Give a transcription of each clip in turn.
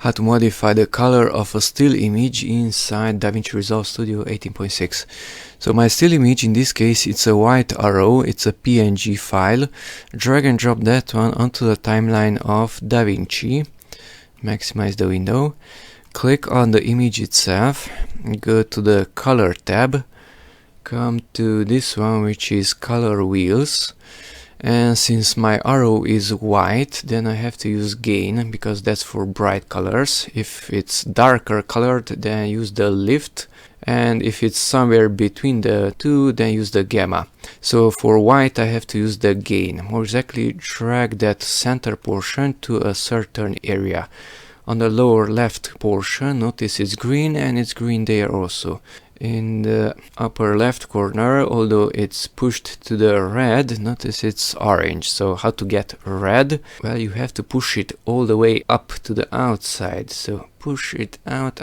how to modify the color of a still image inside Davinci Resolve Studio 18.6. So my still image, in this case, it's a white arrow, it's a PNG file. Drag and drop that one onto the timeline of Davinci. Maximize the window. Click on the image itself, go to the color tab, come to this one, which is color wheels. And since my arrow is white, then I have to use gain, because that's for bright colors. If it's darker colored, then use the lift, and if it's somewhere between the two, then use the gamma. So for white I have to use the gain. More exactly, drag that center portion to a certain area. On the lower left portion, notice it's green, and it's green there also. In the upper left corner, although it's pushed to the red, notice it's orange. So how to get red? Well, you have to push it all the way up to the outside. So push it out,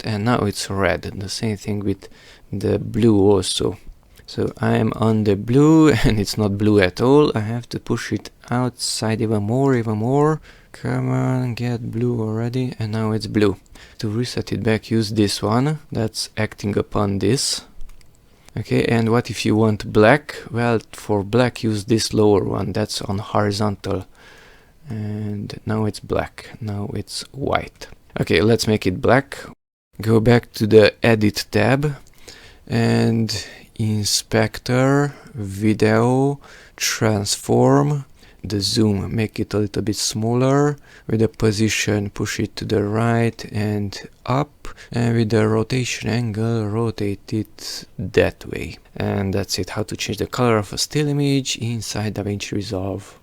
and now it's red. The same thing with the blue also. So I am on the blue, and it's not blue at all. I have to push it outside even more. Come on, get blue already, and now it's blue. To reset it back, use this one, that's acting upon this. Okay, and what if you want black? Well, for black, use this lower one, that's on horizontal. And now it's black, now it's white. Okay, let's make it black. Go back to the Edit tab, and Inspector, Video, Transform. The zoom, make it a little bit smaller. With the position, push it to the right and up, and with the rotation angle, rotate it that way. And that's it, how to change the color of a still image inside Davinci Resolve.